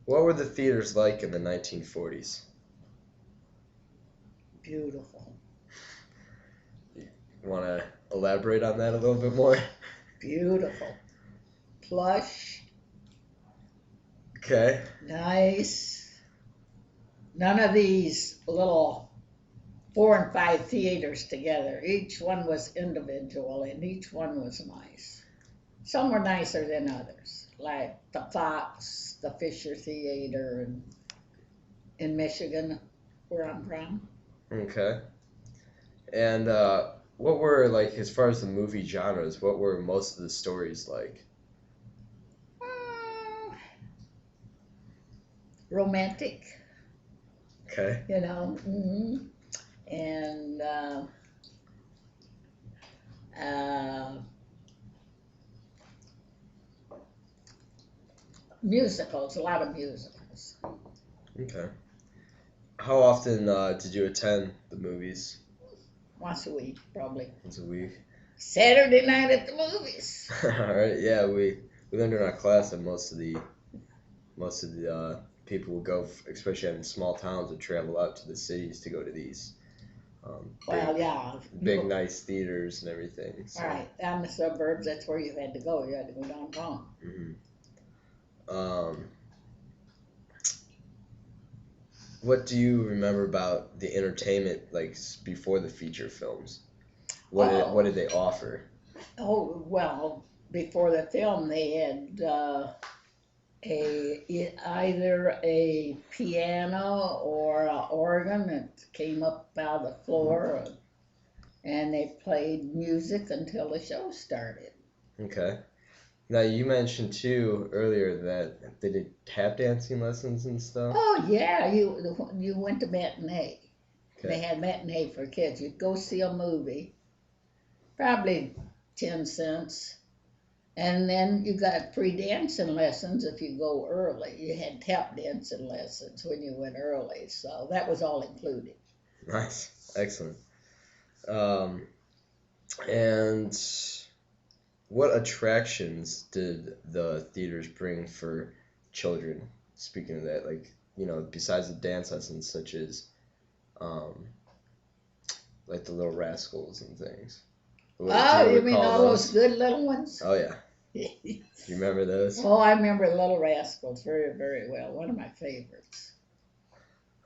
What were the theaters like in the 1940s? Beautiful. You want to elaborate on that a little bit more? Beautiful. Plush. Okay. Nice. None of these little 4 and 5 theaters together. Each one was individual and each one was nice. Some were nicer than others, like the Fox, the Fisher Theater in Michigan, where I'm from. Okay. And what were, like, as far as the movie genres, what were most of the stories like? Mm, romantic, Okay. you know, and uh, musicals, a lot of musicals. Okay. How often did you attend the movies? Once a week, probably. Once a week. Saturday night at the movies. All right. Yeah, we learned in our class that most of the people would go, especially in small towns, would travel out to the cities to go to these Well, yeah. big nice theaters and everything. So. Right. Down the suburbs, that's where you had to go. You had to go downtown. Mm-hmm. What do you remember about the entertainment, like before the feature films? What did they offer? Oh, well, before the film, they had either a piano or an organ that came up out of the floor, and they played music until the show started. Okay. Now you mentioned too earlier that they did tap dancing lessons and stuff. Oh yeah, you went to matinee. Okay. They had matinee for kids. You'd go see a movie, probably 10 cents. And then you got free dancing lessons if you go early. You had tap dancing lessons when you went early, so that was all included. Nice, excellent. And what attractions did the theaters bring for children? Speaking of that, like, besides the dance lessons, such as, like the Little Rascals and things. Oh, you mean all those good little ones? Oh yeah. Do you remember those? Oh, I remember Little Rascals very, very well. One of my favorites.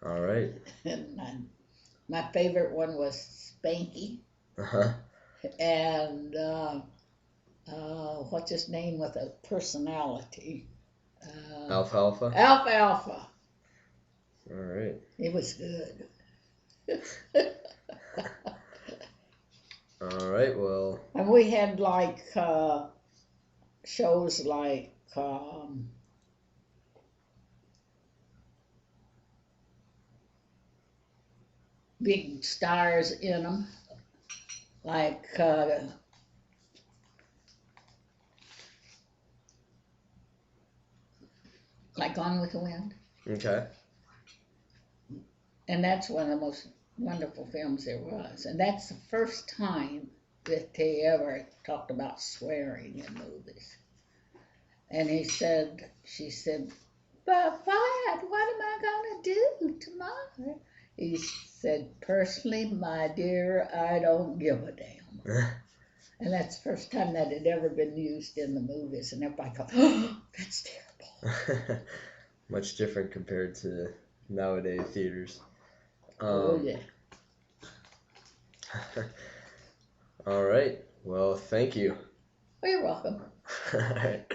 All right. And my favorite one was Spanky. Uh-huh. And what's his name with a personality? Alfalfa? Alfalfa. All right. It was good. All right, well. And we had like shows like big stars in them, like Gone with the Wind. Okay. And that's one of the most wonderful films there was. And that's the first time that they ever talked about swearing in movies. And she said, but Wyatt, what am I going to do tomorrow? He said, personally, my dear, I don't give a damn. And that's the first time that had ever been used in the movies. And everybody goes, oh, that's terrible. Much different compared to nowadays theaters. Oh, yeah. All right. Well, thank you. Well, you're welcome. All right.